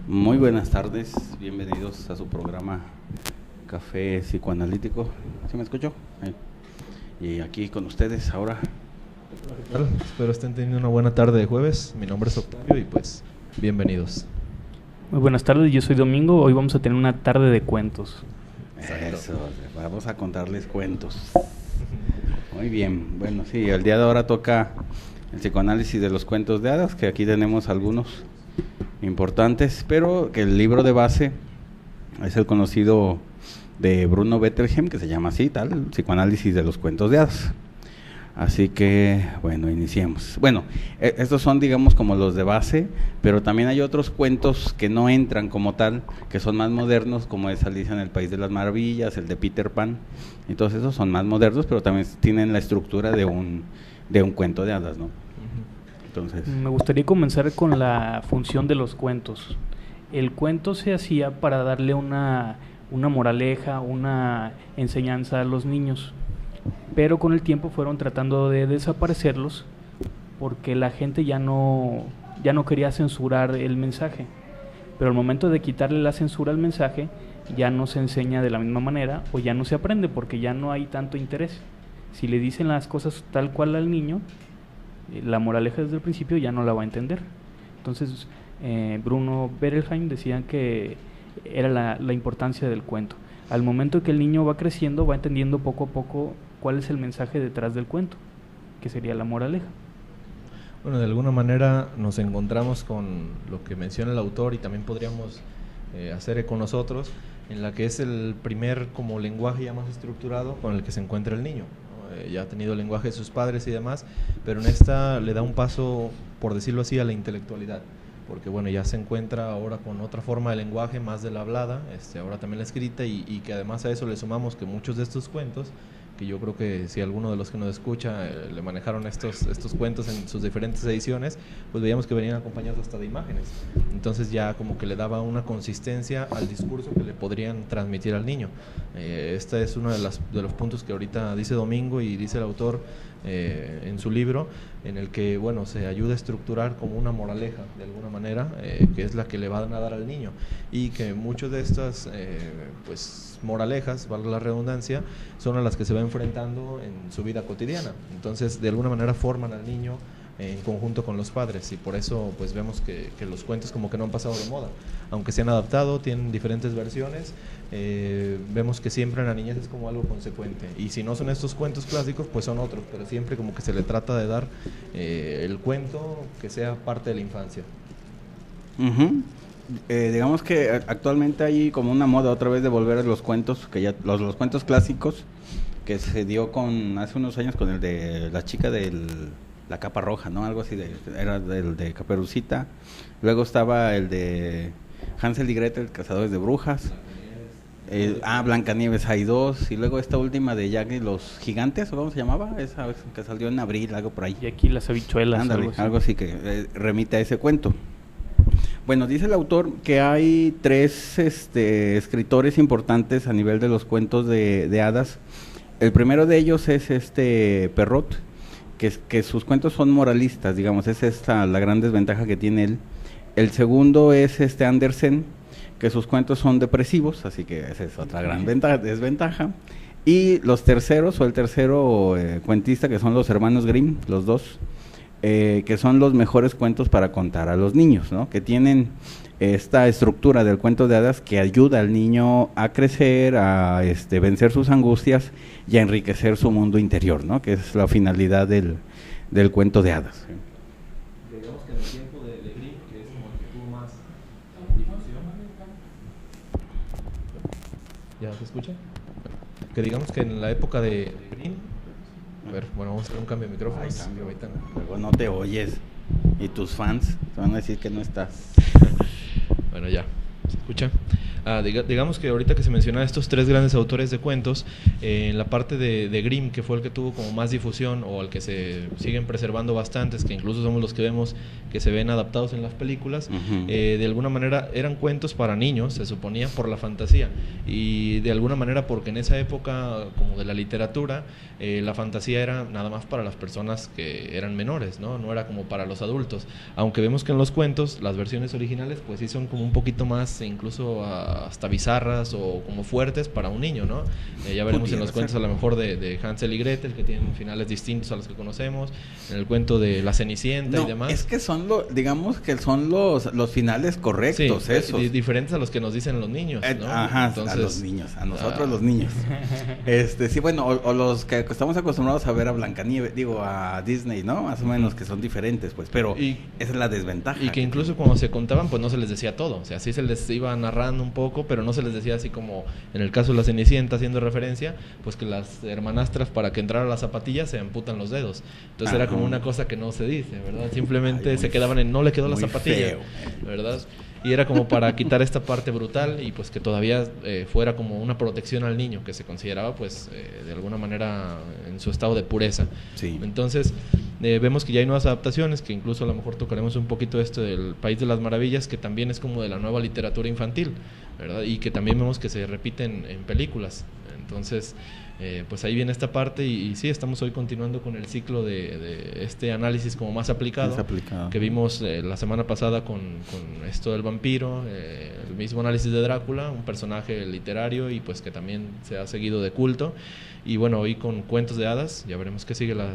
Muy buenas tardes, bienvenidos a su programa Café Psicoanalítico. ¿Sí me escucho? Y aquí con ustedes ahora. Hola, ¿qué tal? Espero estén teniendo una buena tarde de jueves. Mi nombre es Octavio y pues bienvenidos. Muy buenas tardes, yo soy Domingo. Hoy vamos a tener una tarde de cuentos. Eso, vamos a contarles cuentos. Muy bien, bueno, sí, el día de ahora toca el psicoanálisis de los cuentos de hadas, que aquí tenemos algunos importantes, pero que el libro de base es el conocido de Bruno Bettelheim, que se llama así, tal, el psicoanálisis de los cuentos de hadas. Así que, bueno, iniciemos. Bueno, estos son, digamos, como los de base, pero también hay otros cuentos que no entran como tal, que son más modernos, como es Alicia en el País de las Maravillas, el de Peter Pan, y todos esos son más modernos, pero también tienen la estructura de un cuento de hadas, ¿no? Entonces, me gustaría comenzar con la función de los cuentos. El cuento se hacía para darle una moraleja, una enseñanza a los niños, pero con el tiempo fueron tratando de desaparecerlos porque la gente ya no quería censurar el mensaje, pero al momento de quitarle la censura al mensaje ya no se enseña de la misma manera o ya no se aprende porque ya no hay tanto interés. Si le dicen las cosas tal cual al niño, la moraleja desde el principio ya no la va a entender. Entonces Bruno Bettelheim decía que era la importancia del cuento. Al momento que el niño va creciendo, va entendiendo poco a poco cuál es el mensaje detrás del cuento, que sería la moraleja. Bueno, de alguna manera nos encontramos con lo que menciona el autor y también podríamos hacer eco nosotros, en la que es el primer como lenguaje ya más estructurado con el que se encuentra el niño. Ya ha tenido el lenguaje de sus padres y demás, pero en esta le da un paso, por decirlo así, a la intelectualidad, porque bueno, ya se encuentra ahora con otra forma de lenguaje, más de la hablada, ahora también la escrita, y que además a eso le sumamos que muchos de estos cuentos, que yo creo que si alguno de los que nos escucha le manejaron estos cuentos en sus diferentes ediciones, pues veíamos que venían acompañados hasta de imágenes. Entonces ya como que le daba una consistencia al discurso que le podrían transmitir al niño. Este es uno de los puntos que ahorita dice Domingo y dice el autor en su libro, en el que bueno, se ayuda a estructurar como una moraleja de alguna manera, que es la que le van a dar al niño, y que muchas de estas pues moralejas, valga la redundancia, son a las que se va enfrentando en su vida cotidiana. Entonces de alguna manera forman al niño en conjunto con los padres, y por eso pues vemos que los cuentos como que no han pasado de moda, aunque se han adaptado, tienen diferentes versiones. Vemos que siempre en la niñez es como algo consecuente, y si no son estos cuentos clásicos pues son otros, pero siempre como que se le trata de dar el cuento que sea parte de la infancia. Digamos que actualmente hay como una moda otra vez de volver a los cuentos, que ya los cuentos clásicos, que se dio con hace unos años con el de la chica de la capa roja, ¿no? Algo así, era el de Caperucita. Luego estaba el de Hansel y Gretel, Cazadores de Brujas. Blancanieves hay dos. Y luego esta última de Jack y los Gigantes, ¿o cómo se llamaba? Esa que salió en abril, algo por ahí. Y aquí las habichuelas. Ándale, algo así que remite a ese cuento. Bueno, dice el autor que hay tres escritores importantes a nivel de los cuentos de hadas. El primero de ellos es Perrault, que sus cuentos son moralistas, digamos, esa es la gran desventaja que tiene él. El segundo es Andersen, que sus cuentos son depresivos, así que esa es otra gran desventaja. Y los terceros, o el tercero cuentista, que son los hermanos Grimm, los dos, que son los mejores cuentos para contar a los niños, ¿no? Que tienen esta estructura del cuento de hadas que ayuda al niño a crecer, a vencer sus angustias y a enriquecer su mundo interior, ¿no? Que es la finalidad del cuento de hadas. Digamos que en el tiempo de Grimm, que es como el que tuvo más difusión. ¿Ya se escucha? Que digamos que en la época de Grimm, a ver, bueno, vamos a hacer un cambio de micrófonos. Luego no te oyes y tus fans te van a decir que no estás. Bueno, ya. ¿Se escucha? Digamos que ahorita que se mencionaba estos 3 grandes autores de cuentos, en la parte de Grimm, que fue el que tuvo como más difusión, o al que se siguen preservando bastantes, que incluso somos los que vemos que se ven adaptados en las películas, de alguna manera eran cuentos para niños, se suponía, por la fantasía, y de alguna manera porque en esa época, como de la literatura, la fantasía era nada más para las personas que eran menores, no era como para los adultos, aunque vemos que en los cuentos, las versiones originales, pues sí son como un poquito más, incluso hasta bizarras o como fuertes para un niño, ¿no? Ya veremos en los cuentos a lo mejor de Hansel y Gretel, que tienen finales distintos a los que conocemos, en el cuento de La Cenicienta y demás. Es que son digamos que son los finales correctos, sí, esos. Diferentes a los que nos dicen los niños, ¿no? Ajá, entonces, a los niños, a nosotros los niños. Sí, bueno, o los que estamos acostumbrados a ver a Blancanieves, a Disney, ¿no? Más o menos, que son diferentes, pues, pero esa es la desventaja. Y que incluso cuando se contaban, pues no se les decía todo, o sea, sí se les iba narrando un poco, pero no se les decía así como en el caso de La Cenicienta, haciendo referencia, pues que las hermanastras, para que entrara las zapatillas, se amputan los dedos. Entonces era como una cosa que no se dice, ¿verdad? Simplemente se quedaban en no le quedó la zapatilla, feo, ¿verdad? Y era como para quitar esta parte brutal y pues que todavía fuera como una protección al niño, que se consideraba pues de alguna manera en su estado de pureza. Sí. Entonces vemos que ya hay nuevas adaptaciones, que incluso a lo mejor tocaremos un poquito esto del País de las Maravillas, que también es como de la nueva literatura infantil, ¿verdad? Y que también vemos que se repiten en películas. Entonces pues ahí viene esta parte y sí, estamos hoy continuando con el ciclo de este análisis como más aplicado. Que vimos la semana pasada con esto del vampiro, el mismo análisis de Drácula, un personaje literario y pues que también se ha seguido de culto, y bueno, hoy con cuentos de hadas, ya veremos qué sigue la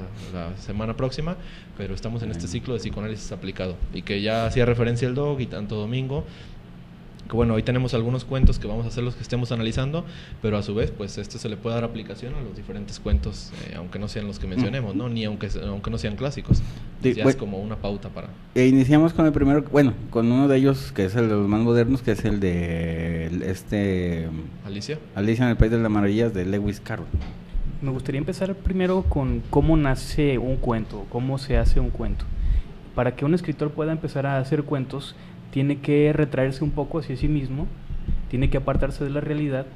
semana próxima, pero estamos en este ciclo de psicoanálisis aplicado y que ya hacía referencia el Dog y tanto Domingo. Que bueno, hoy tenemos algunos cuentos que vamos a hacer los que estemos analizando, pero a su vez, pues esto se le puede dar aplicación a los diferentes cuentos, aunque no sean los que mencionemos, ¿no? Ni aunque no sean clásicos. Ya es como una pauta para... Iniciamos con el primero, con uno de ellos, que es el de los más modernos, que es el de Alicia en el País de las Maravillas, de Lewis Carroll. Me gustaría empezar primero con cómo nace un cuento, cómo se hace un cuento. Para que un escritor pueda empezar a hacer cuentos, tiene que retraerse un poco hacia sí mismo, tiene que apartarse de la realidad,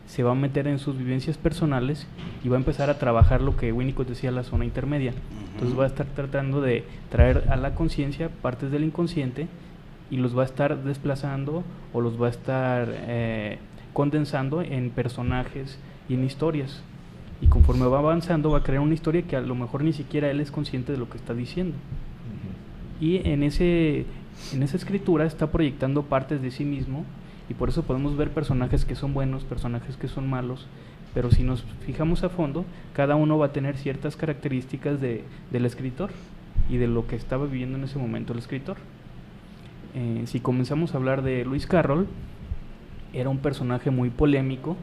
se va a meter en sus vivencias personales y va a empezar a trabajar lo que Winnicott decía, la zona intermedia. Entonces va a estar tratando de traer a la conciencia partes del inconsciente y los va a estar desplazando o los va a estar condensando en personajes y en historias. Y conforme va avanzando va a crear una historia que a lo mejor ni siquiera él es consciente de lo que está diciendo. Y en esa escritura está proyectando partes de sí mismo, y por eso podemos ver personajes que son buenos, personajes que son malos, pero si nos fijamos a fondo, cada uno va a tener ciertas características del escritor y de lo que estaba viviendo en ese momento el escritor. Si comenzamos a hablar de Lewis Carroll, era un personaje muy polémico.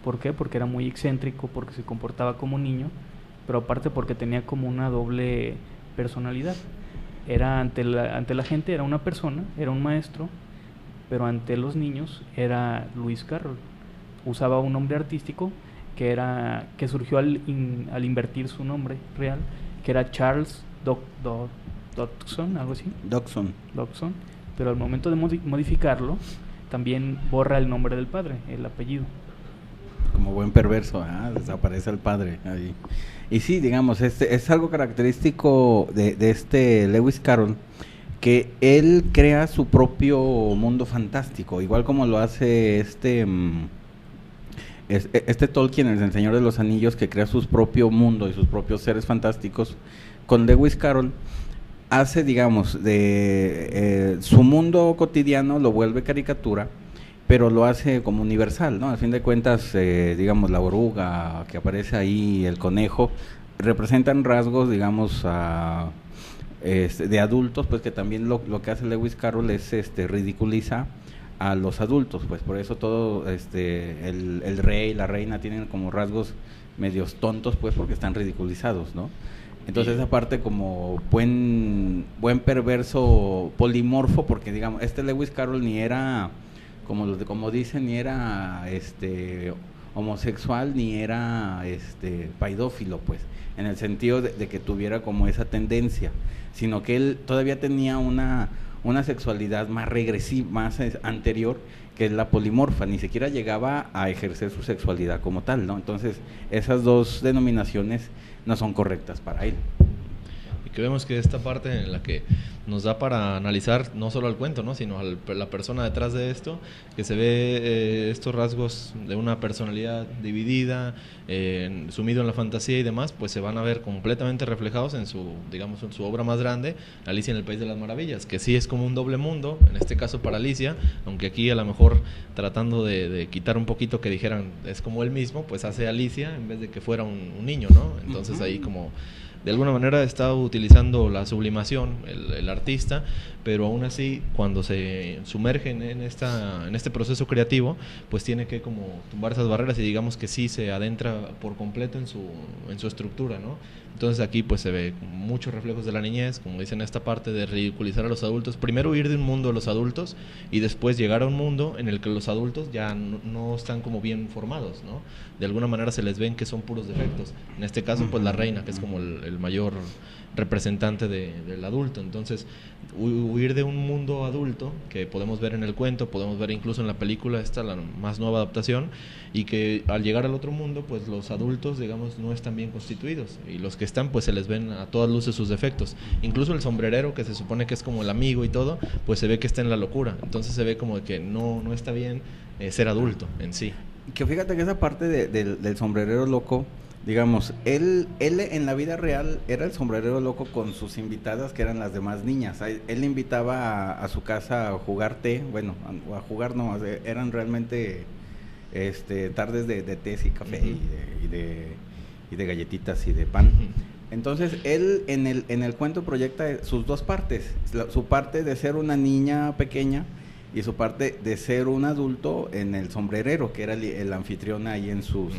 ¿Por qué? Porque era muy excéntrico, porque se comportaba como niño, pero aparte porque tenía como una doble personalidad. Era ante la gente era una persona, era un maestro, pero ante los niños era Lewis Carroll. Usaba un nombre artístico que surgió al invertir su nombre real, que era Charles Dodgson, algo así. Dodgson. Pero al momento de modificarlo, también borra el nombre del padre, el apellido. Como buen perverso, desaparece el padre ahí. Y sí, digamos, es algo característico de este Lewis Carroll, que él crea su propio mundo fantástico, igual como lo hace este Tolkien, el Señor de los Anillos, que crea su propio mundo y sus propios seres fantásticos. Con Lewis Carroll hace, digamos, de su mundo cotidiano lo vuelve caricatura, pero lo hace como universal, ¿no? Al fin de cuentas, digamos, la oruga que aparece ahí, el conejo, representan rasgos, digamos, de adultos, pues que también lo que hace Lewis Carroll es ridiculiza a los adultos, pues por eso todo el rey, la reina tienen como rasgos medios tontos, pues porque están ridiculizados, ¿no? Entonces esa parte como buen perverso polimorfo, porque digamos, Lewis Carroll ni era como dicen, ni era homosexual, ni era paidófilo, pues, en el sentido de que tuviera como esa tendencia, sino que él todavía tenía una una sexualidad más regresiva, más anterior, que es la polimorfa, ni siquiera llegaba a ejercer su sexualidad como tal, ¿no? Entonces, esas dos denominaciones no son correctas para él. Y que vemos que esta parte en la que nos da para analizar no solo al cuento, ¿no? Sino a la persona detrás de esto, que se ve estos rasgos de una personalidad dividida, sumido en la fantasía y demás, pues se van a ver completamente reflejados en su, digamos, en su obra más grande, Alicia en el País de las Maravillas, que sí es como un doble mundo, en este caso para Alicia, aunque aquí a lo mejor tratando de quitar un poquito que dijeran es como él mismo, pues hace Alicia en vez de que fuera un niño, ¿no? Entonces ahí como de alguna manera está utilizando la sublimación el artista, pero aún así cuando se sumerge en este proceso creativo, pues tiene que como tumbar esas barreras y digamos que sí se adentra por completo en su estructura, ¿no? Entonces aquí pues se ve muchos reflejos de la niñez, como dicen, esta parte de ridiculizar a los adultos, primero huir de un mundo de los adultos y después llegar a un mundo en el que los adultos ya no están como bien formados, ¿no? De alguna manera se les ven que son puros defectos, en este caso pues la reina, que es como el mayor representante del adulto. Entonces huir de un mundo adulto que podemos ver en el cuento, podemos ver incluso en la película, esta la más nueva adaptación, y que al llegar al otro mundo pues los adultos digamos no están bien constituidos y los que están pues se les ven a todas luces sus defectos, incluso el sombrerero que se supone que es como el amigo y todo, pues se ve que está en la locura, entonces se ve como de que no está bien ser adulto en sí. Que fíjate que esa parte del sombrerero loco, digamos, él en la vida real era el sombrerero loco con sus invitadas que eran las demás niñas. Él invitaba a su casa a jugar té, bueno, a jugar no, eran realmente tardes de tés y café y de galletitas y de pan. Entonces él en el cuento proyecta sus dos partes, su parte de ser una niña pequeña y su parte de ser un adulto en el sombrerero, que era el anfitrión ahí en su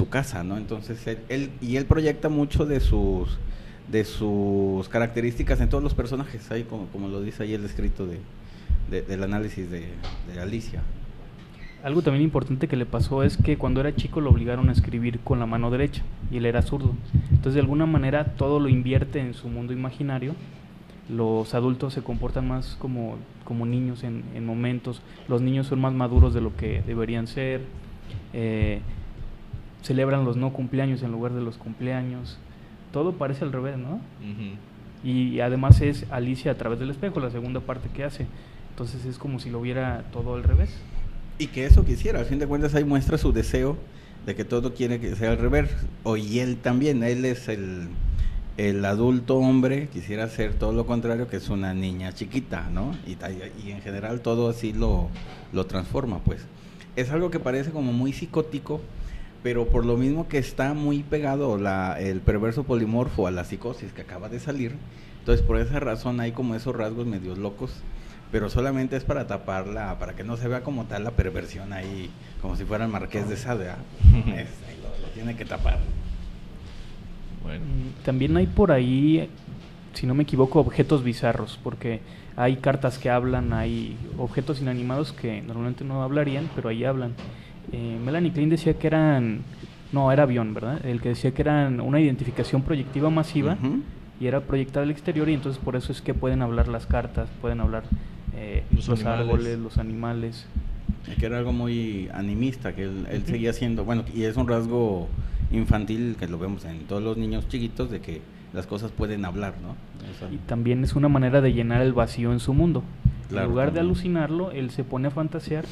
casa, ¿no? Entonces él proyecta mucho de sus características en todos los personajes, ahí como lo dice ahí el escrito del análisis de Alicia. Algo también importante que le pasó es que cuando era chico lo obligaron a escribir con la mano derecha y él era zurdo. Entonces de alguna manera todo lo invierte en su mundo imaginario. Los adultos se comportan más como niños en momentos, los niños son más maduros de lo que deberían ser, celebran los no cumpleaños en lugar de los cumpleaños, todo parece al revés, ¿no? Y además es Alicia a través del espejo, la segunda parte que hace, entonces es como si lo viera todo al revés. Y que eso quisiera, al fin de cuentas ahí muestra su deseo de que todo quiere que sea al revés, y él también, él es el adulto hombre, quisiera hacer todo lo contrario, que es una niña chiquita, ¿no? Y en general todo así lo transforma, pues. Es algo que parece como muy psicótico, pero por lo mismo que está muy pegado el perverso polimorfo a la psicosis que acaba de salir, entonces por esa razón hay como esos rasgos medio locos, pero solamente es para taparla, para que no se vea como tal la perversión ahí, como si fuera el Marqués de Sade, lo tiene que tapar. Bueno. También hay por ahí, si no me equivoco, objetos bizarros, porque hay cartas que hablan, hay objetos inanimados que normalmente no hablarían, pero ahí hablan. Melanie Klein decía que era avión, ¿verdad? El que decía que eran una identificación proyectiva masiva y era proyectada al exterior, y entonces por eso es que pueden hablar las cartas, pueden hablar los árboles, los animales. Que era algo muy animista, que él seguía haciendo, bueno, y es un rasgo infantil que lo vemos en todos los niños chiquitos, de que las cosas pueden hablar, ¿no? Y también es una manera de llenar el vacío en su mundo. Claro, en lugar también de alucinarlo, él se pone a fantasear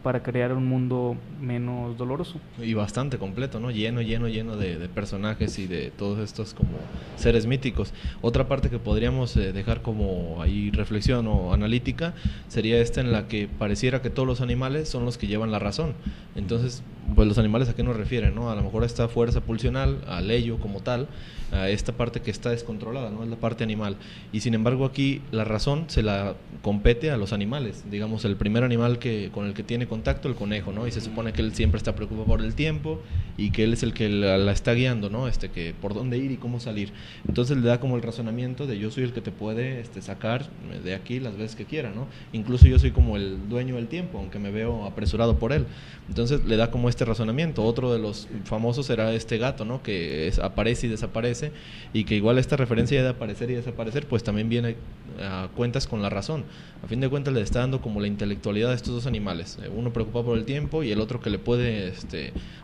para crear un mundo menos doloroso. Y bastante completo, ¿no? Lleno de personajes y de todos estos como seres míticos. Otra parte que podríamos dejar como ahí reflexión o analítica sería esta en la que pareciera que todos los animales son los que llevan la razón. Entonces, pues los animales a qué nos refieren, ¿no? A lo mejor a esta fuerza pulsional, al ello como tal, a esta parte que está descontrolada, ¿no? Es la parte animal. Y sin embargo aquí la razón se la compete a los animales. Digamos, el primer animal con el que tiene contacto, el conejo, ¿no? Y se supone que él siempre está preocupado por el tiempo y que él es el que la está guiando, ¿no? Que por dónde ir y cómo salir. Entonces le da como el razonamiento de yo soy el que te puede sacar de aquí las veces que quiera, ¿no? Incluso yo soy como el dueño del tiempo, aunque me veo apresurado por él. Entonces le da como este razonamiento. Otro de los famosos era este gato, ¿no? Que aparece y desaparece, y que igual esta referencia de aparecer y desaparecer pues también viene a cuentas con la razón. A fin de cuentas le está dando como la intelectualidad de estos dos animales, uno preocupado por el tiempo y el otro que le puede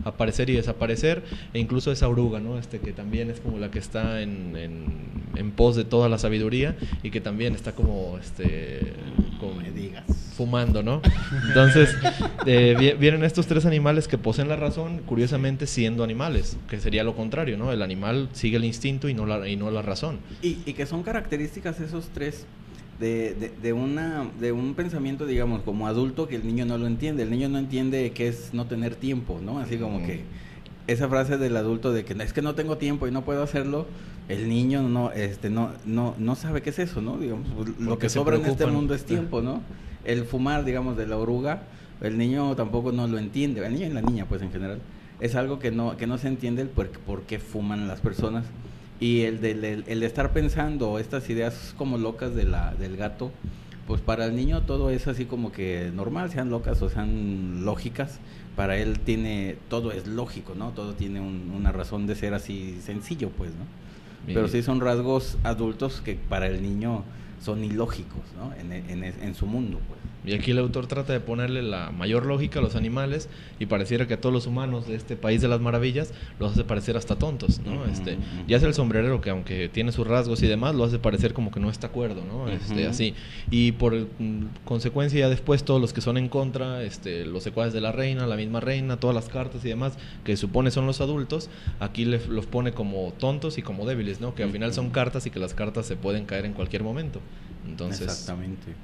aparecer y desaparecer, e incluso esa oruga, ¿no? Que también es como la que está en pos de toda la sabiduría y que también está como me digas, fumando, ¿no? Entonces vienen estos tres animales que poseen la razón, curiosamente siendo animales, que sería lo contrario, ¿no? El animal sigue el instinto y no la razón. Y que son características esos tres de un pensamiento, digamos, como adulto, que el niño no lo entiende. El niño no entiende qué es no tener tiempo, ¿no? Así como que esa frase del adulto de que es que no tengo tiempo y no puedo hacerlo, el niño no sabe qué es eso, ¿no? Digamos, lo que sobra en este mundo es tiempo, ¿no? El fumar, digamos, de la oruga, el niño tampoco no lo entiende, el niño y la niña, pues en general, es algo que no se entiende el por qué fuman las personas. Y el de estar pensando estas ideas como locas del gato, pues para el niño todo es así como que normal, sean locas o sean lógicas. Para él todo es lógico, ¿no? Todo tiene una razón de ser así sencillo, pues, ¿no? Bien. Pero sí son rasgos adultos que para el niño son ilógicos, ¿no? En su mundo, pues. Y aquí el autor trata de ponerle la mayor lógica a los animales, y pareciera que a todos los humanos de este país de las maravillas los hace parecer hasta tontos, ¿no? Ya es el sombrerero que, aunque tiene sus rasgos y demás, lo hace parecer como que no está de acuerdo, ¿no? Así. Y por consecuencia ya después todos los que son en contra, los secuaces de la reina, la misma reina, todas las cartas y demás, que supone son los adultos, aquí los pone como tontos y como débiles, ¿no? Que al final son cartas y que las cartas se pueden caer en cualquier momento. Entonces, exactamente.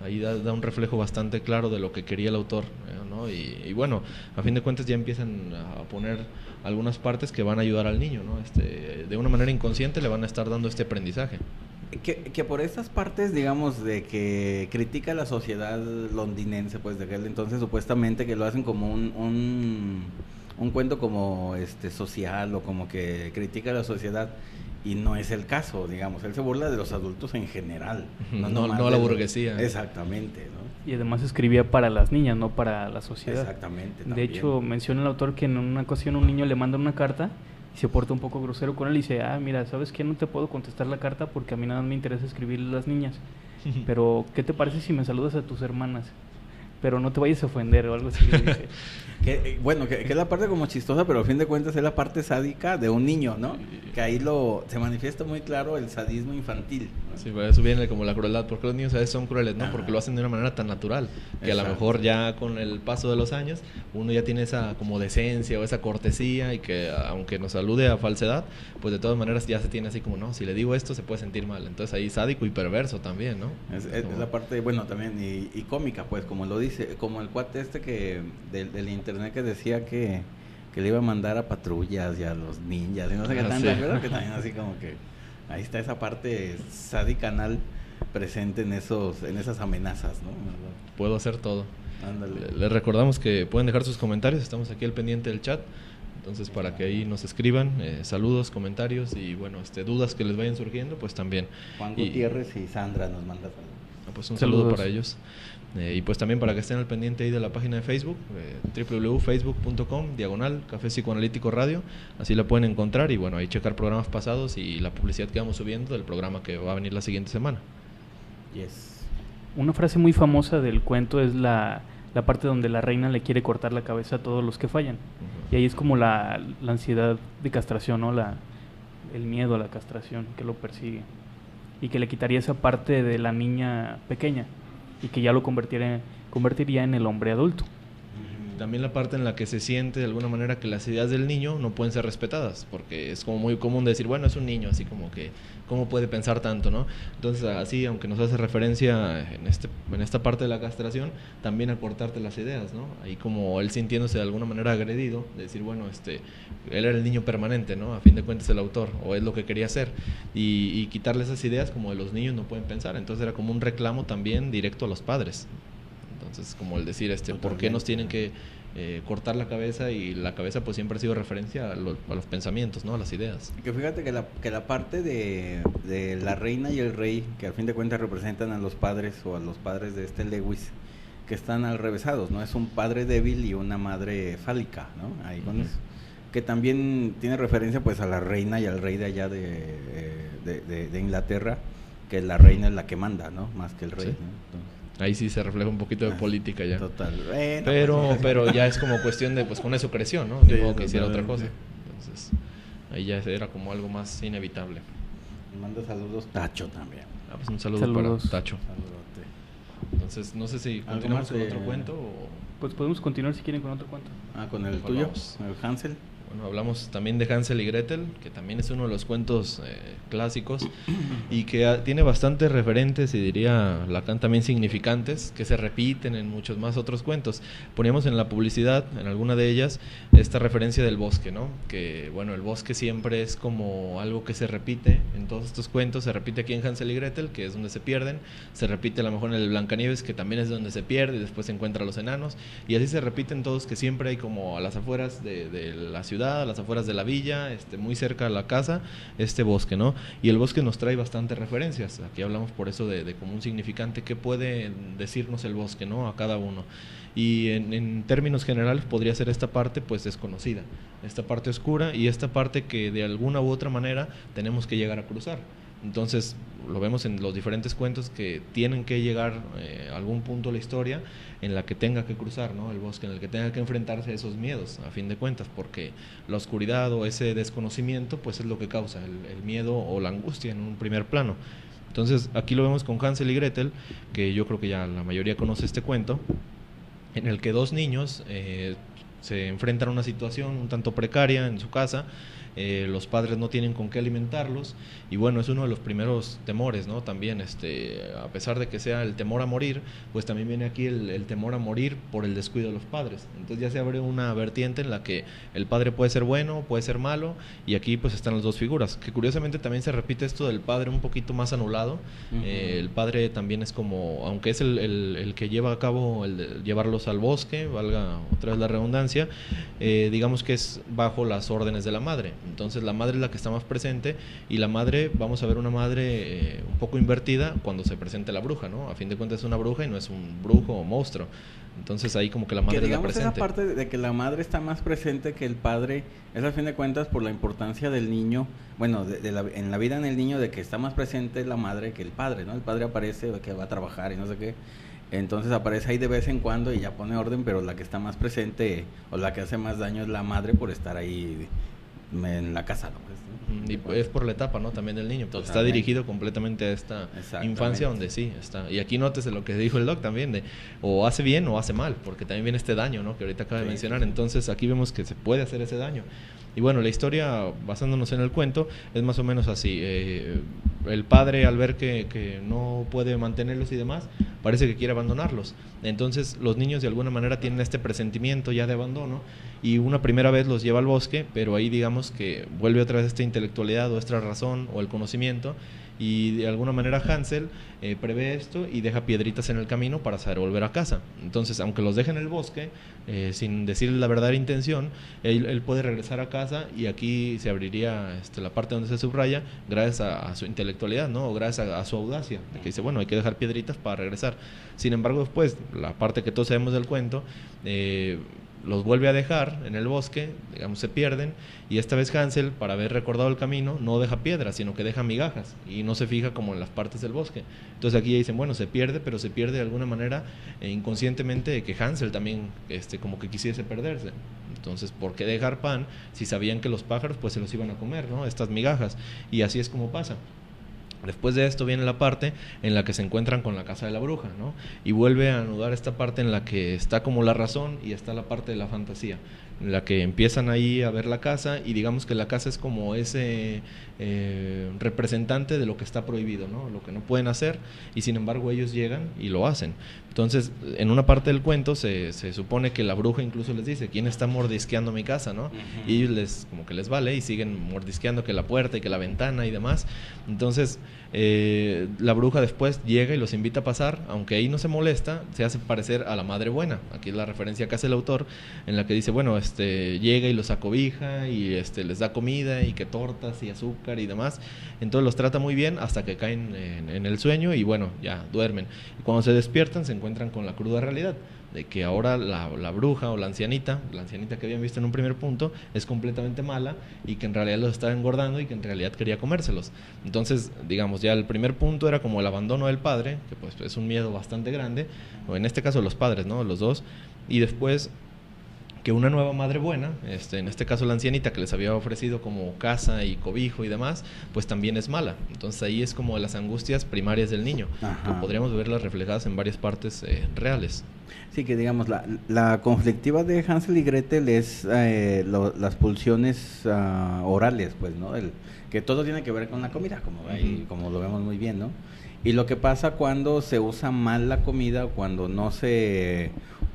Ahí da un reflejo bastante claro de lo que quería el autor, ¿no? Y bueno, a fin de cuentas ya empiezan a poner algunas partes que van a ayudar al niño, ¿no? De una manera inconsciente le van a estar dando este aprendizaje. Que por estas partes, digamos, de que critica la sociedad londinense, pues de aquel entonces, supuestamente que lo hacen como un cuento como social, o como que critica a la sociedad. Y no es el caso, digamos, él se burla de los adultos en general. No a la burguesía. Exactamente, ¿no? Y además escribía para las niñas, no para la sociedad. Exactamente. De hecho, menciona el autor que en una ocasión un niño le manda una carta y se porta un poco grosero con él y dice, mira, ¿sabes qué? No te puedo contestar la carta porque a mí nada me interesa escribirle a las niñas. Pero, ¿qué te parece si me saludas a tus hermanas? Pero no te vayas a ofender o algo así, le dice. que es la parte como chistosa, pero al fin de cuentas es la parte sádica de un niño, ¿no? Que ahí se manifiesta muy claro el sadismo infantil, ¿no? Sí, pues eso viene como la crueldad, porque los niños a veces son crueles, ¿no? Porque lo hacen de una manera tan natural, que a lo mejor ya con el paso de los años uno ya tiene esa como decencia o esa cortesía, y que aunque nos alude a falsedad, pues de todas maneras ya se tiene así como, no, si le digo esto se puede sentir mal. Entonces ahí sádico y perverso también, ¿no? Es la parte, bueno, también y cómica, pues, como lo dice, como el cuate que del internet que decía que le iba a mandar a patrullas y a los ninjas y no sé qué tanto, ¿verdad? Que también así como que ahí está esa parte sadicanal presente en esas amenazas, ¿no? Puedo hacer todo. Ándale. Les recordamos que pueden dejar sus comentarios, estamos aquí al pendiente del chat, entonces para que ahí nos escriban saludos, comentarios y bueno, dudas que les vayan surgiendo, pues también. Juan Gutiérrez y Sandra nos mandan saludos. Pues un saludo para ellos. Y pues también para que estén al pendiente ahí de la página de Facebook, www.facebook.com/Café Psicoanalítico Radio, así la pueden encontrar y bueno, ahí checar programas pasados y la publicidad que vamos subiendo del programa que va a venir la siguiente semana. Yes. Una frase muy famosa del cuento es la parte donde la reina le quiere cortar la cabeza a todos los que fallan. Y ahí es como la ansiedad de castración, ¿no? El miedo a la castración que lo persigue. Y que le quitaría esa parte de la niña pequeña y que ya lo convertiría en el hombre adulto. También la parte en la que se siente de alguna manera que las ideas del niño no pueden ser respetadas, porque es como muy común decir, bueno, es un niño, así como que, ¿cómo puede pensar tanto, no? Entonces, así, aunque nos hace referencia en esta parte de la castración, también a cortarte las ideas, ¿no? Ahí como él sintiéndose de alguna manera agredido, de decir, bueno, él era el niño permanente, ¿no? A fin de cuentas el autor, o es lo que quería hacer, y quitarle esas ideas como de los niños no pueden pensar, entonces era como un reclamo también directo a los padres. Entonces, como el decir, ¿por qué nos tienen que cortar la cabeza? Y la cabeza pues siempre ha sido referencia a los pensamientos, ¿no? A las ideas. Que fíjate que la parte de la reina y el rey, que al fin de cuentas representan a los padres o a los padres de Lewis, que están al revésados, ¿no? Es un padre débil y una madre fálica, ¿no? Ahí con eso. Que también tiene referencia pues a la reina y al rey de allá de Inglaterra, que la reina es la que manda, ¿no? Más que el rey, sí. ¿no? Entonces, ahí sí se refleja un poquito de política ya. Total. Pero ya es como cuestión de, pues con eso creció, ¿no? Sí, Ni modo que hiciera otra cosa. sí. Entonces, ahí ya era como algo más inevitable. Manda saludos Tacho también. Pues un saludo para Tacho. Saludote. Entonces, no sé si continuamos con otro cuento o... Pues podemos continuar si quieren con otro cuento. Con el tuyo, el Hansel. Bueno, hablamos también de Hansel y Gretel, que también es uno de los cuentos clásicos y que tiene bastantes referentes y diría Lacan también significantes que se repiten en muchos más otros cuentos. Poníamos en la publicidad, en alguna de ellas, esta referencia del bosque, ¿no? Que bueno, el bosque siempre es como algo que se repite en todos estos cuentos, se repite aquí en Hansel y Gretel, que es donde se pierden, se repite a lo mejor en el Blancanieves, que también es donde se pierde y después se encuentra a los enanos, y así se repiten todos, que siempre hay como a las afueras de la ciudad, a las afueras de la villa, muy cerca de la casa, bosque, ¿no? Y el bosque nos trae bastantes referencias. Aquí hablamos por eso de como un significante que puede decirnos el bosque, ¿no? A cada uno. Y en términos generales podría ser esta parte pues desconocida, esta parte oscura y esta parte que de alguna u otra manera tenemos que llegar a cruzar. Entonces lo vemos en los diferentes cuentos que tienen que llegar a algún punto de la historia en la que tenga que cruzar, ¿no? El bosque, en el que tenga que enfrentarse a esos miedos, a fin de cuentas, porque la oscuridad o ese desconocimiento pues es lo que causa el miedo o la angustia en un primer plano. Entonces aquí lo vemos con Hansel y Gretel, que yo creo que ya la mayoría conoce este cuento, en el que dos niños se enfrentan a una situación un tanto precaria en su casa. Los padres no tienen con qué alimentarlos y bueno, es uno de los primeros temores, ¿no? También a pesar de que sea el temor a morir, pues también viene aquí el temor a morir por el descuido de los padres. Entonces ya se abre una vertiente en la que el padre puede ser bueno, puede ser malo, y aquí pues están las dos figuras, que curiosamente también se repite esto del padre un poquito más anulado. El padre también es como, aunque es el que lleva a cabo el de llevarlos al bosque, valga otra vez la redundancia, digamos que es bajo las órdenes de la madre. Entonces la madre es la que está más presente, y la madre, vamos a ver una madre un poco invertida cuando se presenta la bruja, ¿no? A fin de cuentas es una bruja y no es un brujo o monstruo. Entonces ahí como que la madre es la presente. Esa parte de que la madre está más presente que el padre es a fin de cuentas por la importancia del niño, bueno, en la vida en el niño, de que está más presente la madre que el padre, ¿no? El padre aparece que va a trabajar y no sé qué. Entonces aparece ahí de vez en cuando y ya pone orden, pero la que está más presente o la que hace más daño es la madre por estar ahí en la casa, ¿no? Y es por la etapa, ¿no? También del niño. Totalmente. Está dirigido completamente a esta infancia donde sí está. Y aquí nótese lo que dijo el doc también, de o hace bien o hace mal, porque también viene este daño, ¿no? Que ahorita acaba de mencionar. Entonces aquí vemos que se puede hacer ese daño. Y bueno, la historia, basándonos en el cuento, es más o menos así. El padre, al ver que no puede mantenerlos y demás, parece que quiere abandonarlos. Entonces los niños de alguna manera tienen este presentimiento ya de abandono, y una primera vez los lleva al bosque, pero ahí digamos que vuelve otra vez esta intelectualidad o esta razón o el conocimiento, y de alguna manera Hansel prevé esto y deja piedritas en el camino para saber volver a casa. Entonces, aunque los deje en el bosque, sin decirle la verdadera intención, él puede regresar a casa, y aquí se abriría la parte donde se subraya, gracias a su intelectualidad, ¿no? O gracias a su audacia, de que dice, bueno, hay que dejar piedritas para regresar. Sin embargo, después, la parte que todos sabemos del cuento, los vuelve a dejar en el bosque, digamos, se pierden, y esta vez Hansel, para haber recordado el camino, no deja piedras, sino que deja migajas, y no se fija como en las partes del bosque. Entonces aquí ya dicen, bueno, se pierde, pero se pierde de alguna manera inconscientemente, que Hansel también como que quisiese perderse. Entonces, ¿por qué dejar pan si sabían que los pájaros pues se los iban a comer, ¿no? Estas migajas, y así es como pasa. Después de esto viene la parte en la que se encuentran con la casa de la bruja, ¿no? Y vuelve a anudar esta parte en la que está como la razón y está la parte de la fantasía. en la que empiezan ahí a ver la casa y digamos que la casa es como ese representante de lo que está prohibido, ¿no? Lo que no pueden hacer, y sin embargo ellos llegan y lo hacen. Entonces, en una parte del cuento se supone que la bruja incluso les dice, ¿quién está mordisqueando mi casa, no? Uh-huh. Y ellos como que les vale y siguen mordisqueando que la puerta y que la ventana y demás. Entonces, la bruja después llega y los invita a pasar, aunque ahí no se molesta, se hace parecer a la madre buena. Aquí es la referencia que hace el autor, en la que dice, bueno, llega y los acobija y les da comida y que tortas y azúcar y demás. Entonces los trata muy bien hasta que caen en el sueño y bueno, ya duermen. Y cuando se despiertan se encuentran con la cruda realidad de que ahora la bruja o la ancianita que habían visto en un primer punto, es completamente mala y que en realidad los estaba engordando y que en realidad quería comérselos. Entonces, digamos, ya el primer punto era como el abandono del padre, que pues es un miedo bastante grande, o en este caso los padres, ¿no? Los dos, y después que una nueva madre buena, en este caso la ancianita que les había ofrecido como casa y cobijo y demás, pues también es mala. Entonces ahí es como las angustias primarias del niño, que podríamos verlas reflejadas en varias partes reales. Sí, que digamos, la conflictiva de Hansel y Gretel es las pulsiones orales, pues, ¿no? Que todo tiene que ver con la comida, como lo vemos muy bien, ¿no? Y lo que pasa cuando se usa mal la comida, cuando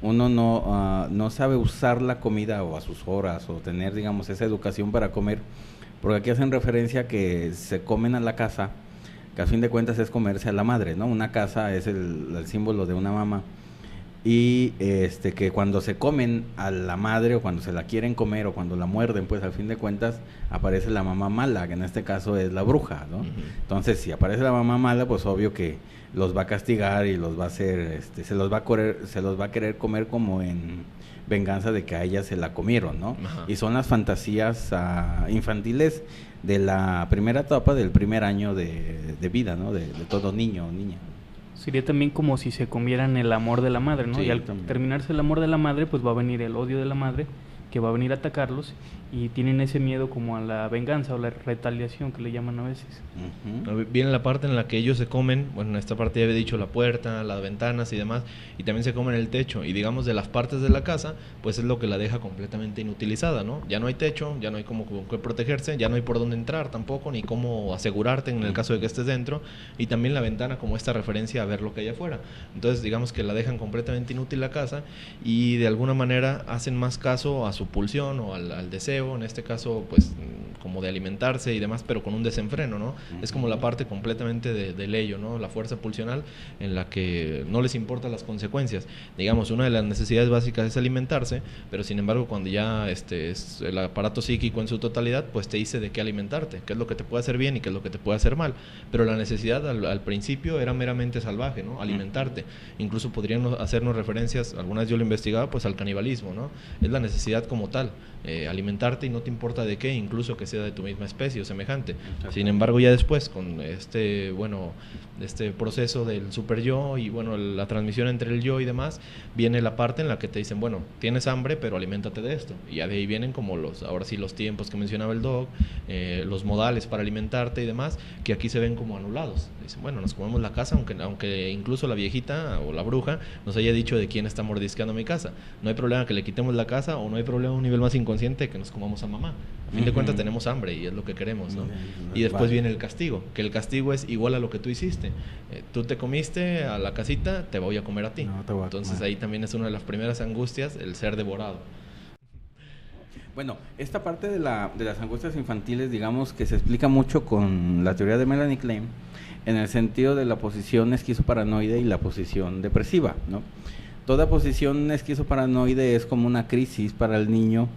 uno no sabe usar la comida o a sus horas, o tener, digamos, esa educación para comer, porque aquí hacen referencia a que se comen a la casa, que a fin de cuentas es comerse a la madre, ¿no? Una casa es el símbolo de una mamá, y que cuando se comen a la madre o cuando se la quieren comer o cuando la muerden, pues al fin de cuentas aparece la mamá mala, que en este caso es la bruja, ¿no? Uh-huh. Entonces, si aparece la mamá mala, pues obvio que los va a castigar y los va a hacer, se los va a querer comer como en venganza de que a ella se la comieron, ¿no? Uh-huh. Y son las fantasías infantiles de la primera etapa del primer año de vida, ¿no? De todo niño o niña. Sería también como si se comieran el amor de la madre, ¿no? Sí, y al también terminarse el amor de la madre, pues va a venir el odio de la madre, que va a venir a atacarlos, y tienen ese miedo como a la venganza o la retaliación que le llaman a veces. Uh-huh. Viene la parte en la que ellos se comen, bueno, en esta parte ya había dicho la puerta, las ventanas y demás, y también se comen el techo, y digamos de las partes de la casa, pues es lo que la deja completamente inutilizada, ¿no? Ya no hay techo, ya no hay como que protegerse, ya no hay por dónde entrar tampoco, ni cómo asegurarte en el caso de que estés dentro, y también la ventana como esta referencia a ver lo que hay afuera. Entonces digamos que la dejan completamente inútil la casa, y de alguna manera hacen más caso a su pulsión o al deseo, en este caso pues como de alimentarse y demás, pero con un desenfreno, ¿no? Uh-huh. Es como la parte completamente del ello, ¿no? La fuerza pulsional en la que no les importan las consecuencias. Digamos, una de las necesidades básicas es alimentarse, pero sin embargo cuando ya es el aparato psíquico en su totalidad, pues te dice de qué alimentarte, qué es lo que te puede hacer bien y qué es lo que te puede hacer mal. Pero la necesidad al principio era meramente salvaje, ¿no? Alimentarte. Incluso podrían hacernos referencias, algunas yo lo investigaba, pues al canibalismo, ¿no? Es la necesidad como tal, alimentarte y no te importa de qué, incluso que sea de tu misma especie o semejante. Sin embargo, ya después con este proceso del super yo y bueno, la transmisión entre el yo y demás, viene la parte en la que te dicen, bueno, tienes hambre, pero aliméntate de esto. Y ya de ahí vienen como ahora sí los tiempos que mencionaba el Doc, los modales para alimentarte y demás, que aquí se ven como anulados. Dicen, bueno, nos comemos la casa, aunque incluso la viejita o la bruja nos haya dicho de quién está mordisqueando mi casa. No hay problema que le quitemos la casa, o no hay problema a un nivel más inconsciente que nos comamos a mamá. A fin de cuentas tenemos hambre y es lo que queremos, ¿no? Y después viene el castigo, que el castigo es igual a lo que tú hiciste. Tú te comiste a la casita, te voy a comer a ti. No, entonces ahí también es una de las primeras angustias, el ser devorado. Bueno, esta parte de las angustias infantiles, digamos que se explica mucho con la teoría de Melanie Klein, en el sentido de la posición esquizoparanoide y la posición depresiva, ¿no? Toda posición esquizoparanoide es como una crisis para el niño,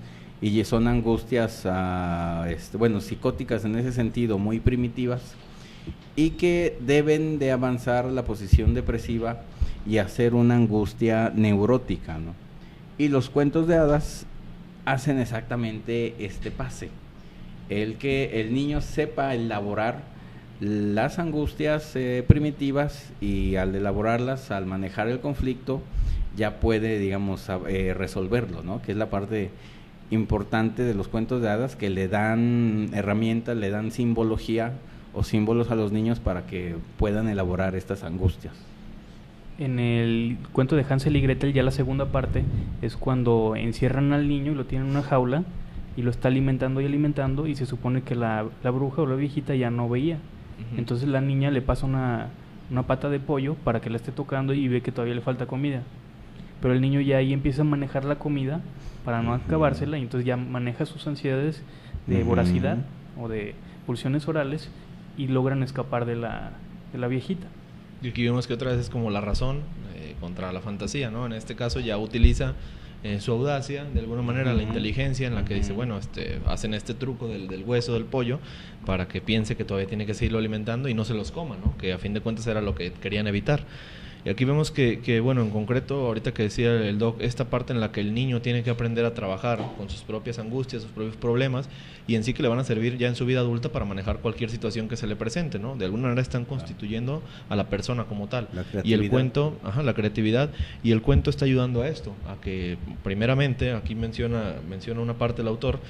y son angustias, psicóticas en ese sentido, muy primitivas, y que deben de avanzar la posición depresiva y hacer una angustia neurótica, ¿no? Y los cuentos de hadas hacen exactamente este pase, el que el niño sepa elaborar las angustias primitivas, y al elaborarlas, al manejar el conflicto, ya puede, digamos, resolverlo, ¿no? Que es la parte importante de los cuentos de hadas, que le dan herramientas, le dan simbología o símbolos a los niños para que puedan elaborar estas angustias. En el cuento de Hansel y Gretel, ya la segunda parte, es cuando encierran al niño y lo tienen en una jaula y lo está alimentando y alimentando, y se supone que la bruja o la viejita ya no veía. Entonces la niña le pasa una pata de pollo para que la esté tocando y ve que todavía le falta comida. Pero el niño ya ahí empieza a manejar la comida para no acabársela, y entonces ya maneja sus ansiedades de voracidad o de pulsiones orales y logran escapar de la viejita. Y aquí vemos que otra vez es como la razón contra la fantasía, ¿no? En este caso ya utiliza su audacia, de alguna manera la inteligencia, en la que dice, bueno, hacen este truco del hueso del pollo para que piense que todavía tiene que seguirlo alimentando y no se los coma, ¿no? Que a fin de cuentas era lo que querían evitar. Y aquí vemos que, bueno, en concreto, ahorita que decía el doc, esta parte en la que el niño tiene que aprender a trabajar con sus propias angustias, sus propios problemas, y en sí que le van a servir ya en su vida adulta para manejar cualquier situación que se le presente, ¿no? De alguna manera están constituyendo a la persona como tal. Y el cuento, la creatividad, y el cuento está ayudando a esto, a que primeramente, aquí menciona una parte del autor,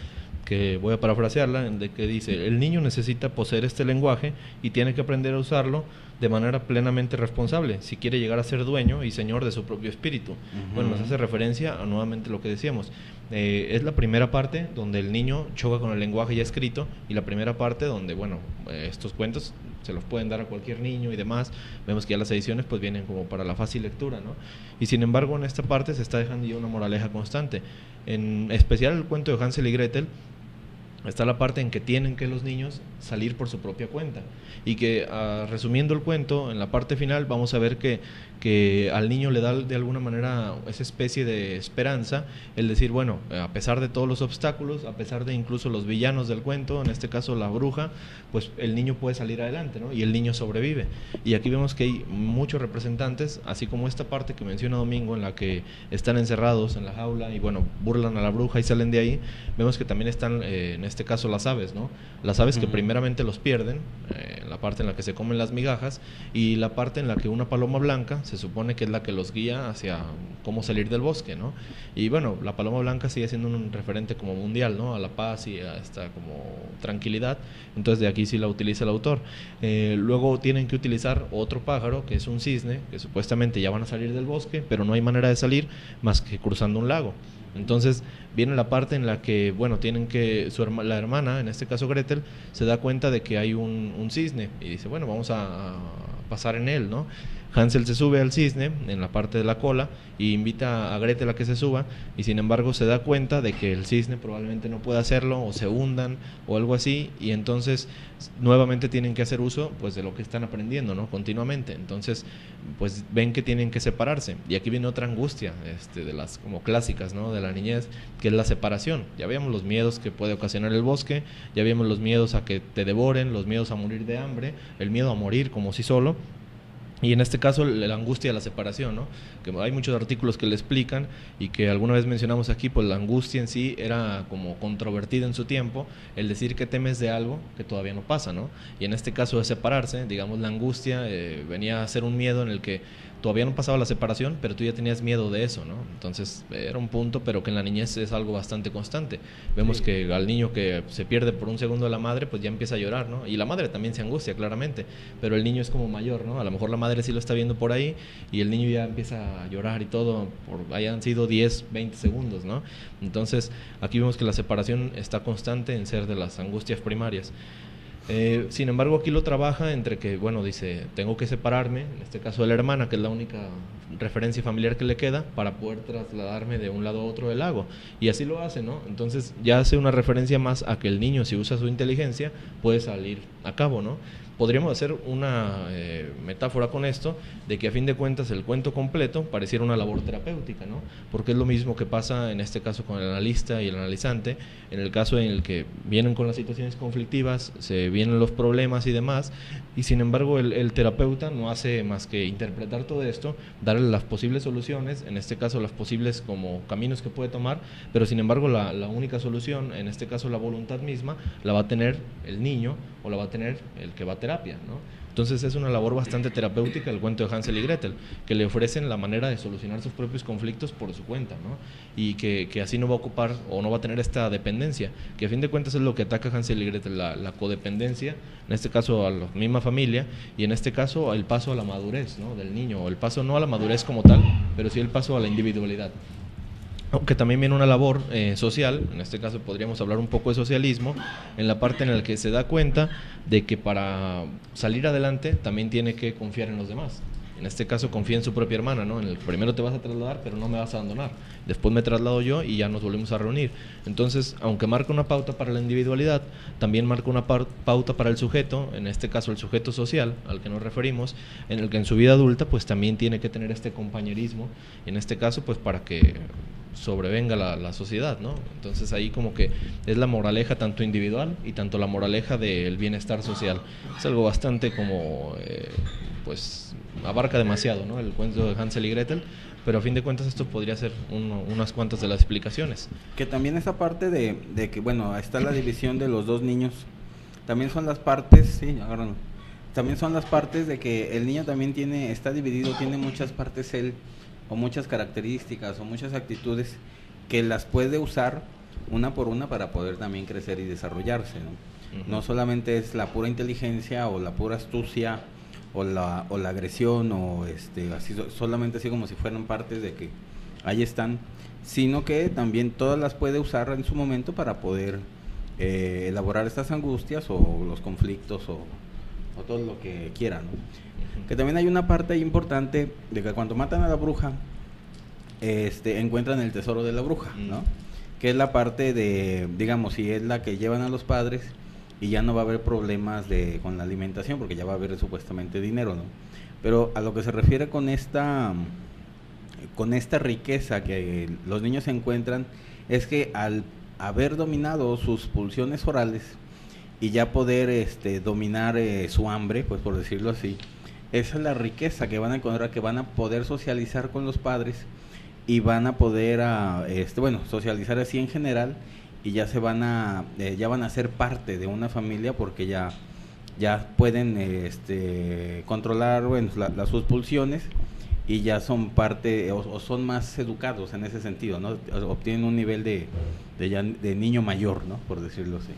que voy a parafrasearla, de que dice, el niño necesita poseer este lenguaje y tiene que aprender a usarlo de manera plenamente responsable, si quiere llegar a ser dueño y señor de su propio espíritu. Bueno, nos hace referencia a nuevamente lo que decíamos. Es la primera parte donde el niño choca con el lenguaje ya escrito, y la primera parte donde, bueno, estos cuentos se los pueden dar a cualquier niño y demás. Vemos que ya las ediciones pues vienen como para la fácil lectura, ¿no? Y sin embargo en esta parte se está dejando ya una moraleja constante. En especial el cuento de Hansel y Gretel, está la parte en que tienen que los niños salir por su propia cuenta, y que resumiendo el cuento, en la parte final vamos a ver que al niño le da de alguna manera esa especie de esperanza, el decir, bueno, a pesar de todos los obstáculos, a pesar de incluso los villanos del cuento, en este caso la bruja, pues el niño puede salir adelante, ¿no? Y el niño sobrevive. Y aquí vemos que hay muchos representantes, así como esta parte que menciona Domingo, en la que están encerrados en la jaula y, bueno, burlan a la bruja y salen de ahí. Vemos que también están, en este caso, las aves, ¿no? Las aves que primeramente los pierden, la parte en la que se comen las migajas, y la parte en la que una paloma blanca se supone que es la que los guía hacia cómo salir del bosque, ¿no? Y bueno, la paloma blanca sigue siendo un referente como mundial, ¿no? A la paz y a esta como tranquilidad. Entonces de aquí sí la utiliza el autor. Luego tienen que utilizar otro pájaro, que es un cisne, que supuestamente ya van a salir del bosque, pero no hay manera de salir más que cruzando un lago. Entonces viene la parte en la que, bueno, tienen que, la hermana, en este caso Gretel, se da cuenta de que hay un cisne y dice, bueno, vamos a pasar en él, ¿no? Hansel se sube al cisne en la parte de la cola y invita a Gretel a que se suba, y sin embargo se da cuenta de que el cisne probablemente no pueda hacerlo, o se hundan o algo así, y entonces nuevamente tienen que hacer uso pues de lo que están aprendiendo, ¿no? Continuamente. Entonces pues ven que tienen que separarse, y aquí viene otra angustia de las como clásicas, ¿no? De la niñez, que es la separación. Ya vimos los miedos que puede ocasionar el bosque, ya vimos los miedos a que te devoren, los miedos a morir de hambre, el miedo a morir como si solo. Y en este caso la angustia de la separación, ¿no? Que hay muchos artículos que le explican, y que alguna vez mencionamos aquí, pues la angustia en sí era como controvertida en su tiempo, el decir que temes de algo que todavía no pasa, ¿no? Y en este caso de separarse, digamos, la angustia venía a ser un miedo en el que todavía no pasaba la separación, pero tú ya tenías miedo de eso, ¿no? Entonces era un punto, pero que en la niñez es algo bastante constante. Vemos que al niño que se pierde por un segundo de la madre, pues ya empieza a llorar, ¿no? Y la madre también se angustia, claramente, pero el niño es como mayor, ¿no? A lo mejor la madre sí lo está viendo por ahí, y el niño ya empieza a llorar y todo, hayan sido 10, 20 segundos, ¿no? Entonces aquí vemos que la separación está constante en ser de las angustias primarias. Sin embargo, aquí lo trabaja entre que, bueno, dice, tengo que separarme, en este caso de la hermana, que es la única referencia familiar que le queda, para poder trasladarme de un lado a otro del lago. Y así lo hace, ¿no? Entonces ya hace una referencia más a que el niño, si usa su inteligencia, puede salir a cabo, ¿no? Podríamos hacer una metáfora con esto, de que a fin de cuentas el cuento completo pareciera una labor terapéutica, ¿no? Porque es lo mismo que pasa en este caso con el analista y el analizante, en el caso en el que vienen con las situaciones conflictivas, se vienen los problemas y demás, y sin embargo el terapeuta no hace más que interpretar todo esto, darle las posibles soluciones, en este caso las posibles como caminos que puede tomar, pero sin embargo la única solución, en este caso la voluntad misma, la va a tener el niño, o la va a tener el que va a terapia. terapia, ¿no? Entonces es una labor bastante terapéutica el cuento de Hansel y Gretel, que le ofrecen la manera de solucionar sus propios conflictos por su cuenta, ¿no? Y que así no va a ocupar o no va a tener esta dependencia, que a fin de cuentas es lo que ataca Hansel y Gretel, la codependencia, en este caso a la misma familia, y en este caso el paso a la madurez, ¿no? Del niño, o el paso no a la madurez como tal, pero sí el paso a la individualidad. Aunque también viene una labor social, en este caso podríamos hablar un poco de socialismo, en la parte en la que se da cuenta de que para salir adelante también tiene que confiar en los demás. En este caso confía en su propia hermana, ¿no? En el primero te vas a trasladar, pero no me vas a abandonar. Después me traslado yo y ya nos volvemos a reunir. Entonces, aunque marca una pauta para la individualidad, también marca una pauta para el sujeto, en este caso el sujeto social al que nos referimos, en el que en su vida adulta pues también tiene que tener este compañerismo, en este caso pues para que sobrevenga la sociedad, ¿no? Entonces ahí como que es la moraleja tanto individual y tanto la moraleja del bienestar social. Es algo bastante como, pues abarca demasiado, ¿no? El cuento de Hansel y Gretel, pero a fin de cuentas esto podría ser unas cuantas de las explicaciones. Que también esa parte de que, bueno, está la división de los dos niños, también son las partes, sí, agárralo. También son las partes de que el niño también está dividido, tiene muchas partes él, o muchas características, o muchas actitudes que las puede usar una por una para poder también crecer y desarrollarse, ¿no? Uh-huh. No solamente es la pura inteligencia o la pura astucia o la agresión o así, solamente así como si fueran partes de que ahí están, sino que también todas las puede usar en su momento para poder elaborar estas angustias o los conflictos o todo lo que quiera, ¿no? Uh-huh. Que también hay una parte importante de que cuando matan a la bruja encuentran el tesoro de la bruja, ¿no? Uh-huh. Que es la parte de, digamos, si es la que llevan a los padres y ya no va a haber problemas con la alimentación porque ya va a haber supuestamente dinero, ¿no? Pero a lo que se refiere con esta riqueza que los niños encuentran es que al haber dominado sus pulsiones orales y ya poder dominar su hambre, pues por decirlo así, esa es la riqueza que van a encontrar, que van a poder socializar con los padres y van a poder socializar así en general, y ya van a ser parte de una familia porque ya pueden controlar sus pulsiones y ya son parte o son más educados en ese sentido, ¿no? Obtienen un nivel de niño mayor, ¿no? Por decirlo así.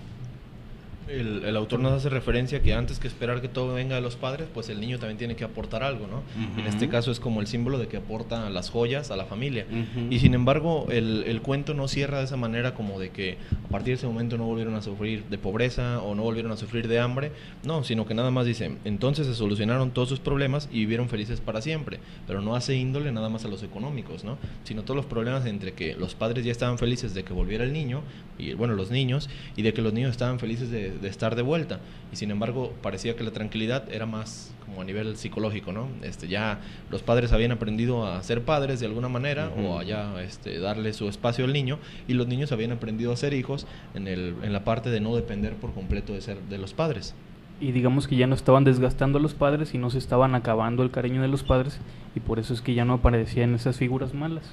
El autor nos hace referencia que antes que esperar que todo venga de los padres, pues el niño también tiene que aportar algo, ¿no? Uh-huh. En este caso es como el símbolo de que aporta las joyas a la familia. Uh-huh. Y sin embargo, el cuento no cierra de esa manera como de que a partir de ese momento no volvieron a sufrir de pobreza o no volvieron a sufrir de hambre. No, sino que nada más dice, entonces se solucionaron todos sus problemas y vivieron felices para siempre. Pero no hace índole nada más a los económicos, ¿no? Sino todos los problemas entre que los padres ya estaban felices de que volviera el niño, y bueno, los niños, y de que los niños estaban felices de estar de vuelta, y sin embargo parecía que la tranquilidad era más como a nivel psicológico, ¿no? Ya los padres habían aprendido a ser padres de alguna manera, uh-huh, o a ya darle su espacio al niño, y los niños habían aprendido a ser hijos en la parte de no depender por completo de los padres. Y digamos que ya no estaban desgastando a los padres y no se estaban acabando el cariño de los padres, y por eso es que ya no aparecían esas figuras malas.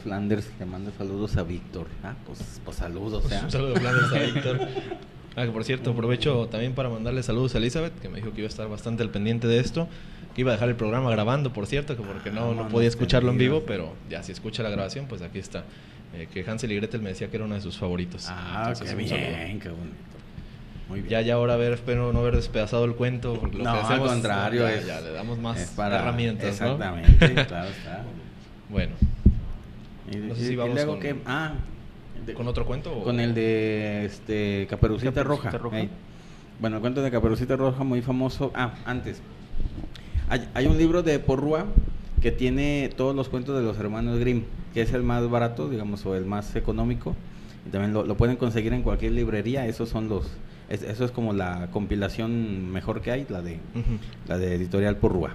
Flanders le manda saludos a Víctor. Pues saludos. Un saludo a Flanders, a Víctor. Que por cierto, aprovecho también para mandarle saludos a Elizabeth, que me dijo que iba a estar bastante al pendiente de esto, que iba a dejar el programa grabando, por cierto, que porque no podía escucharlo en vivo, pero ya si escucha la grabación, pues aquí está. Que Hansel y Gretel me decía que era uno de sus favoritos. Entonces, qué bien, qué bonito. Muy bien. Ya ahora espero no haber despedazado el cuento, porque lo que hacemos, al contrario, ya le damos más herramientas, exactamente, ¿no? Claro está. Bueno. No sé si vamos con otro cuento con el de Caperucita Roja. Bueno, el cuento de Caperucita Roja muy famoso. Antes hay un libro de Porrúa que tiene todos los cuentos de los hermanos Grimm, que es el más barato, digamos, o el más económico, y también lo pueden conseguir en cualquier librería. Esos son eso es como la compilación mejor que hay, la de Editorial Porrúa.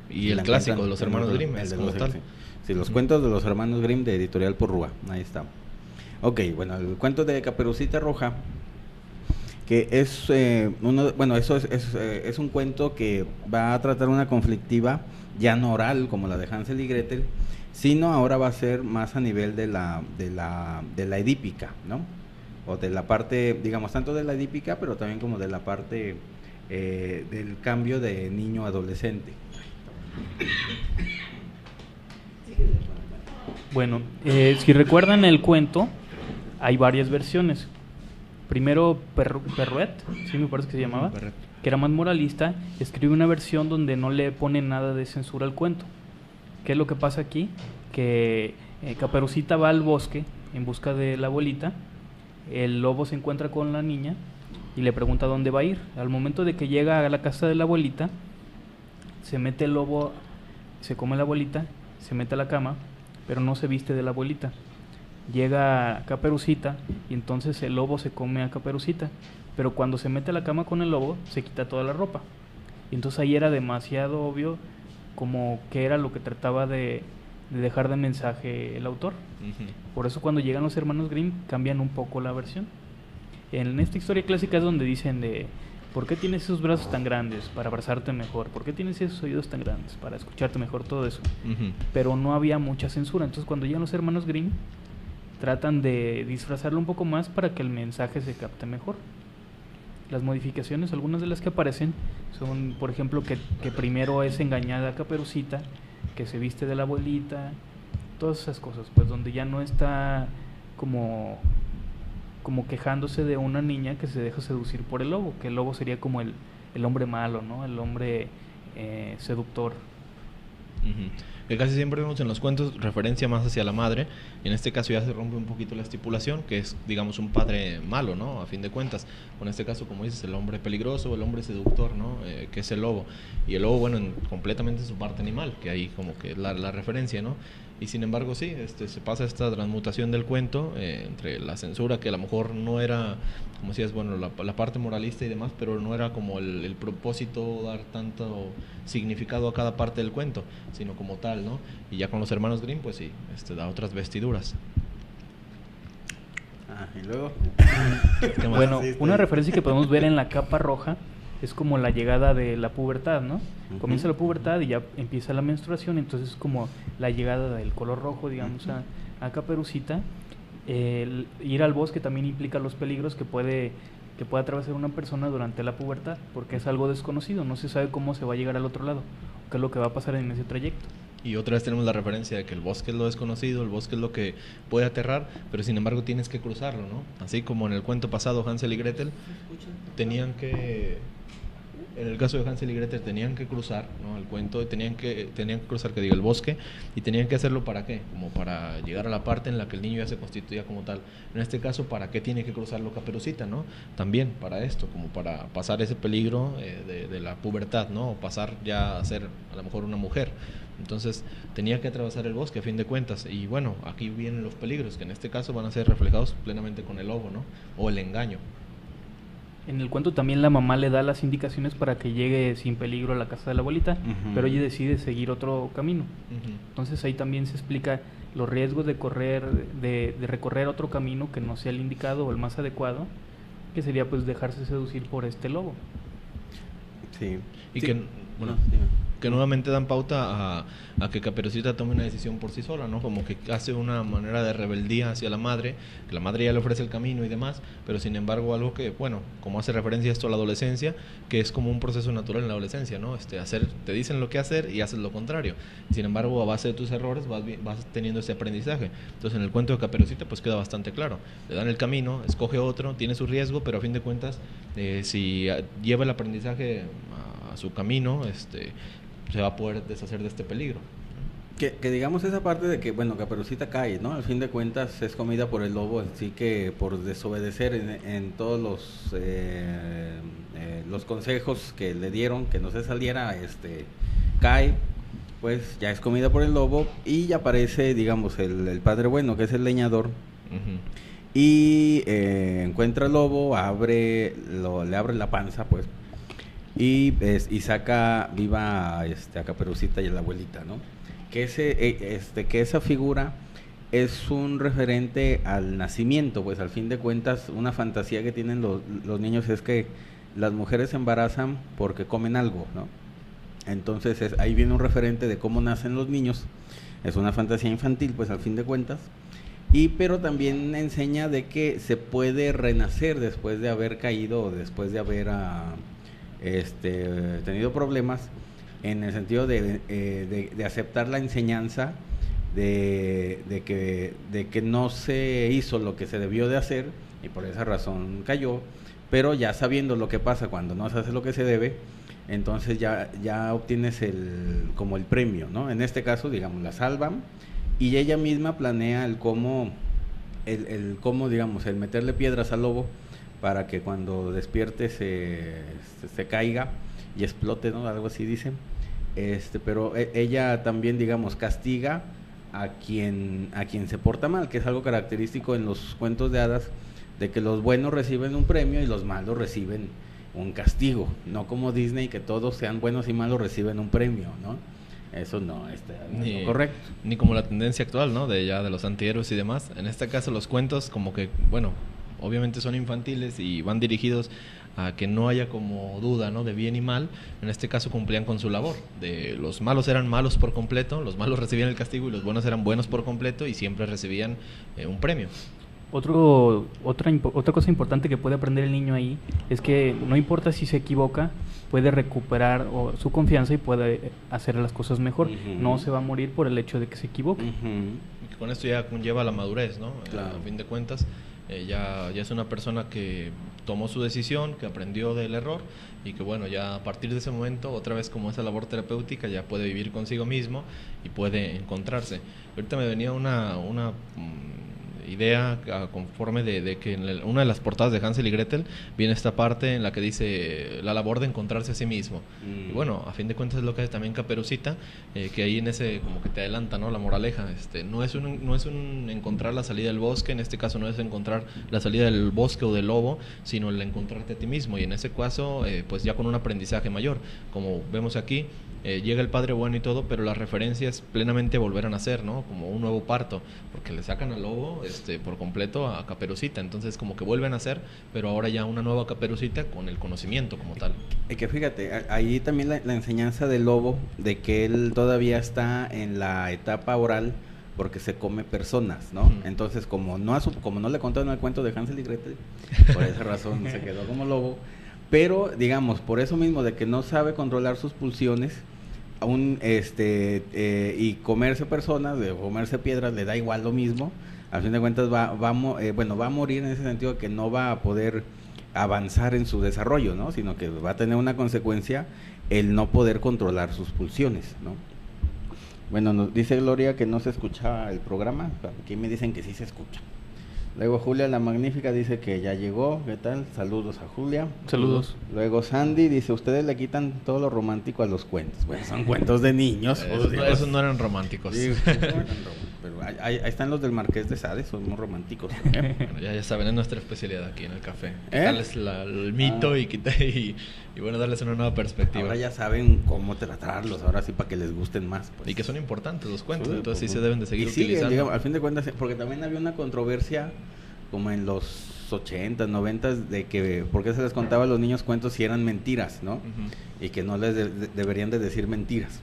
Y el clásico de los hermanos Grimm es como tal. Sí, los cuentos de los hermanos Grimm de Editorial Porrúa, ahí está. Ok, bueno, el cuento de Caperucita Roja, que es es un cuento que va a tratar una conflictiva ya no oral como la de Hansel y Gretel, sino ahora va a ser más a nivel de la edípica, ¿no? o de la parte, digamos, tanto de la edípica, pero también como de la parte del cambio de niño a adolescente. Bueno, si recuerdan el cuento, hay varias versiones. Primero Perruet, sí me parece que se llamaba, que era más moralista, escribe una versión donde no le pone nada de censura al cuento. ¿Qué es lo que pasa aquí? Que Caperucita va al bosque en busca de la abuelita, el lobo se encuentra con la niña y le pregunta dónde va a ir. Al momento de que llega a la casa de la abuelita, se mete el lobo, se come la abuelita, se mete a la cama, pero no se viste de la abuelita. Llega Caperucita y entonces el lobo se come a Caperucita, pero cuando se mete a la cama con el lobo se quita toda la ropa. Y entonces ahí era demasiado obvio como que era lo que trataba de dejar de mensaje el autor. Por eso cuando llegan los hermanos Grimm cambian un poco la versión. En esta historia clásica es donde dicen de ¿por qué tienes esos brazos tan grandes? Para abrazarte mejor. ¿Por qué tienes esos oídos tan grandes? Para escucharte mejor, todo eso. Pero no había mucha censura. Entonces cuando llegan los hermanos Grimm tratan de disfrazarlo un poco más para que el mensaje se capte mejor. Las modificaciones, algunas de las que aparecen son, por ejemplo, que primero es engañada a Caperucita, que se viste de la abuelita, todas esas cosas, pues donde ya no está como quejándose de una niña que se deja seducir por el lobo, que el lobo sería como el hombre malo, ¿no? El hombre seductor. Que casi siempre vemos en los cuentos referencia más hacia la madre, y en este caso ya se rompe un poquito la estipulación, que es, digamos, un padre malo, ¿no? A fin de cuentas, o en este caso, como dices, el hombre peligroso, el hombre seductor, ¿no? Que es el lobo, y el lobo, bueno, completamente su parte animal, que ahí como que la referencia, ¿no? Y sin embargo sí, se pasa esta transmutación del cuento entre la censura, que a lo mejor no era, como decías, bueno, la parte moralista y demás, pero no era como el propósito dar tanto significado a cada parte del cuento, sino como tal, ¿no? Y ya con los hermanos Grimm, pues sí, da otras vestiduras. Y luego bueno, una referencia que podemos ver en la capa roja es como la llegada de la pubertad, ¿no? Comienza la pubertad y ya empieza la menstruación, entonces es como la llegada del color rojo, digamos, a Caperucita. El ir al bosque también implica los peligros que puede atravesar una persona durante la pubertad, porque es algo desconocido, no se sabe cómo se va a llegar al otro lado, qué es lo que va a pasar en ese trayecto. Y otra vez tenemos la referencia de que el bosque es lo desconocido, el bosque es lo que puede aterrar, pero sin embargo tienes que cruzarlo, ¿no? Así como en el cuento pasado Hansel y Gretel tenían que... En el caso de Hansel y Gretel tenían que cruzar, ¿no? El cuento, tenían que cruzar, que diga, el bosque, y tenían que hacerlo ¿para qué? Como para llegar a la parte en la que el niño ya se constituía como tal. En este caso, ¿para qué tiene que cruzarlo Caperucita, no? También para esto, como para pasar ese peligro de la pubertad, ¿no? O pasar ya a ser a lo mejor una mujer. Entonces tenía que atravesar el bosque a fin de cuentas, y bueno, aquí vienen los peligros, que en este caso van a ser reflejados plenamente con el lobo, ¿no? O el engaño. En el cuento también la mamá le da las indicaciones para que llegue sin peligro a la casa de la abuelita, pero ella decide seguir otro camino. Entonces ahí también se explica los riesgos de recorrer otro camino que no sea el indicado o el más adecuado, que sería pues dejarse seducir por este lobo. Sí. Y sí. Que nuevamente dan pauta a que Caperucita tome una decisión por sí sola, ¿no? Como que hace una manera de rebeldía hacia la madre, que la madre ya le ofrece el camino y demás, pero sin embargo algo que, bueno, como hace referencia esto a la adolescencia, que es como un proceso natural en la adolescencia, ¿no? Te dicen lo que hacer y haces lo contrario. Sin embargo, a base de tus errores vas teniendo ese aprendizaje. Entonces, en el cuento de Caperucita, pues queda bastante claro. Le dan el camino, escoge otro, tiene su riesgo, pero a fin de cuentas, si lleva el aprendizaje a su camino, se va a poder deshacer de este peligro. Que digamos esa parte de que, bueno, Caperucita cae, ¿no? Al fin de cuentas es comida por el lobo, así que por desobedecer en todos los consejos que le dieron, que no se saliera, cae, pues ya es comida por el lobo, y ya aparece, digamos, el padre bueno, que es el leñador, y encuentra al lobo, le abre la panza, pues, y saca viva a Caperucita y a la abuelita, ¿no? Que esa figura es un referente al nacimiento, pues al fin de cuentas una fantasía que tienen los niños es que las mujeres se embarazan porque comen algo, ¿no? Entonces ahí viene un referente de cómo nacen los niños, es una fantasía infantil, pues al fin de cuentas, pero también enseña de que se puede renacer después de haber caído o después de haber tenido problemas, en el sentido de aceptar la enseñanza de que no se hizo lo que se debió de hacer y por esa razón cayó, pero ya sabiendo lo que pasa cuando no se hace lo que se debe, entonces ya obtienes como el premio, ¿no? En este caso, digamos, la salvan y ella misma planea el cómo, digamos, el meterle piedras al lobo para que cuando despierte se caiga y explote, ¿no? Algo así dicen. Pero ella también, digamos, castiga a quien se porta mal, que es algo característico en los cuentos de hadas, de que los buenos reciben un premio y los malos reciben un castigo, no como Disney, que todos sean buenos y malos reciben un premio, ¿no? Eso no es correcto. Ni como la tendencia actual, ¿no? De los antihéroes y demás. En este caso los cuentos como que, bueno, obviamente son infantiles y van dirigidos a que no haya como duda, ¿no? De bien y mal. En este caso cumplían con su labor. De los malos eran malos por completo, los malos recibían el castigo y los buenos eran buenos por completo y siempre recibían un premio. Otra cosa importante que puede aprender el niño ahí es que no importa si se equivoca, puede recuperar su confianza y puede hacer las cosas mejor. Uh-huh. No se va a morir por el hecho de que se equivoque. Uh-huh. Y con esto ya conlleva la madurez, ¿no? Claro. A fin de cuentas, ya es una persona que tomó su decisión, que aprendió del error y que, bueno, ya a partir de ese momento, otra vez como esa labor terapéutica, ya puede vivir consigo mismo y puede encontrarse. Ahorita me venía una idea conforme de que en una de las portadas de Hansel y Gretel viene esta parte en la que dice la labor de encontrarse a sí mismo. Y bueno, a fin de cuentas es lo que hace también Caperucita, que ahí en ese como que te adelanta, ¿no? La moraleja, no es un encontrar la salida del bosque, en este caso no es encontrar la salida del bosque o del lobo, sino el encontrarte a ti mismo, y en ese caso pues ya con un aprendizaje mayor, como vemos aquí. Llega el padre bueno y todo, pero la referencia es plenamente volver a nacer, ¿no? Como un nuevo parto, porque le sacan al lobo por completo a Caperucita, entonces como que vuelve a nacer, pero ahora ya una nueva Caperucita con el conocimiento como tal. Y que fíjate, ahí también la enseñanza del lobo, de que él todavía está en la etapa oral, porque se come personas, ¿no? Entonces, como no le contaron el cuento de Hansel y Gretel, por esa razón se quedó como lobo, pero digamos, por eso mismo de que no sabe controlar sus pulsiones, y comerse personas, de comerse piedras, le da igual lo mismo. A fin de cuentas va a morir en ese sentido, que no va a poder avanzar en su desarrollo, ¿no? Sino que va a tener una consecuencia el no poder controlar sus pulsiones, ¿no? Bueno, nos dice Gloria que no se escuchaba el programa. Aquí me dicen que sí se escucha. Luego Julia la Magnífica dice que ya llegó. ¿Qué tal? Saludos a Julia. Saludos. Luego Sandy dice, ustedes le quitan todo lo romántico a los cuentos. Bueno, son cuentos de niños. Esos no eran románticos. Sí, pero ahí están los del Marqués de Sade, son muy románticos. Bueno, ya saben, es nuestra especialidad aquí en el café. Darles el mito y bueno, darles una nueva perspectiva. Ahora ya saben cómo tratarlos, ahora sí, para que les gusten más. Pues. Y que son importantes los cuentos, sí, entonces sí se deben de seguir utilizando. Digamos, al fin de cuentas, porque también había una controversia como en los 80, 90 de que por qué se les contaba a los niños cuentos si eran mentiras, ¿no? Uh-huh. Y que no les deberían de decir mentiras.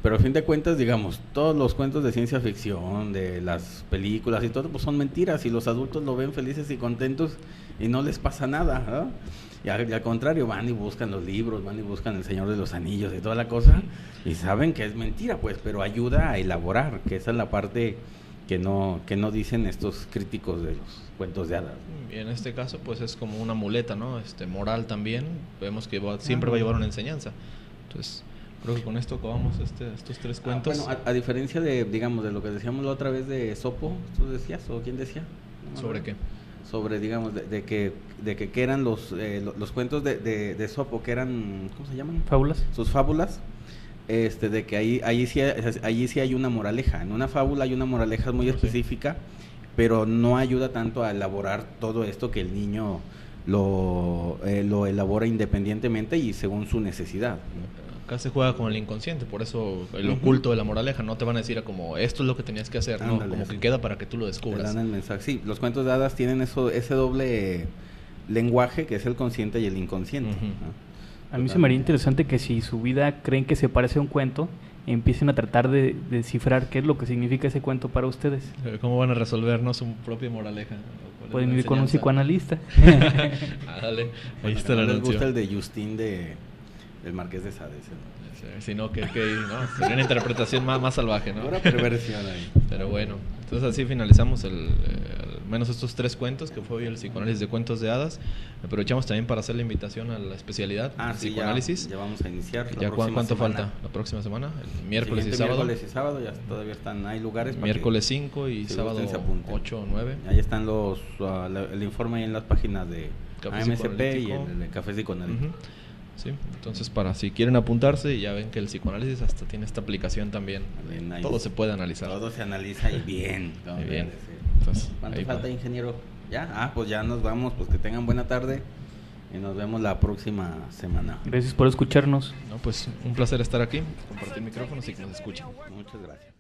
Pero a fin de cuentas, digamos, todos los cuentos de ciencia ficción, de las películas y todo, pues son mentiras, y los adultos lo ven felices y contentos y no les pasa nada, ¿no? Y al contrario, van y buscan los libros, van y buscan El Señor de los Anillos y toda la cosa, y saben que es mentira, pues, pero ayuda a elaborar, que esa es la parte que no dicen estos críticos de los cuentos de hadas. Y en este caso, pues es como una muleta, ¿no? Moral también, vemos que siempre va a llevar una enseñanza. Entonces, creo que con esto acabamos estos tres cuentos. Bueno, a diferencia de, digamos, de lo que decíamos la otra vez de Esopo, ¿tú decías o quién decía? No, ¿sobre qué? Sobre, digamos, de que eran los cuentos de Esopo, que eran, ¿cómo se llaman? Fábulas. Sus fábulas. De que allí sí hay una moraleja. En una fábula hay una moraleja muy específica, pero no ayuda tanto a elaborar todo esto, que el niño lo elabora independientemente y según su necesidad, ¿no? Acá se juega con el inconsciente, por eso el oculto de la moraleja. No te van a decir como esto es lo que tenías que hacer, ándale, no, como que queda para que tú lo descubras. Te dan el mensaje. Sí, los cuentos de hadas tienen ese doble lenguaje, que es el consciente y el inconsciente, ¿no? A mí se me haría interesante que si su vida creen que se parece a un cuento, empiecen a tratar de descifrar qué es lo que significa ese cuento para ustedes. ¿Cómo van a resolvernos su propia moraleja? Pueden ir con un psicoanalista. Dale, ahí Bueno, está la no les anuncio. gusta el de Justín del Marqués de Sade. Sino que ¿no? Sería una interpretación más salvaje, ¿no? Pura perversión ahí. Pero bueno, entonces así finalizamos al menos estos 3 cuentos, que fue hoy el psicoanálisis de cuentos de hadas. Aprovechamos también para hacer la invitación a la especialidad, Sí, psicoanálisis. ya vamos a iniciar. Ya ¿cuánto falta? ¿La próxima semana? ¿El miércoles y sábado? Miércoles y sábado, ya todavía hay lugares. Miércoles 5 y si sábado gusten, se apunten. 8 o 9. Ahí están el informe ahí en las páginas de Café AMSP y Psicoanalítico. el de Café Psicoanalítico. Ujú. Sí, entonces para si quieren apuntarse, ya ven que el psicoanálisis hasta tiene esta aplicación también. También ahí Todo se puede analizar. Todo se analiza y bien. Y bien. Sí. Entonces, ¿Cuánto ahí falta, va. ingeniero? ¿Ya? Pues ya nos vamos. Pues que tengan buena tarde y nos vemos la próxima semana. Gracias por escucharnos. No, pues un placer estar aquí, compartir micrófonos y que nos escuchen. Muchas gracias.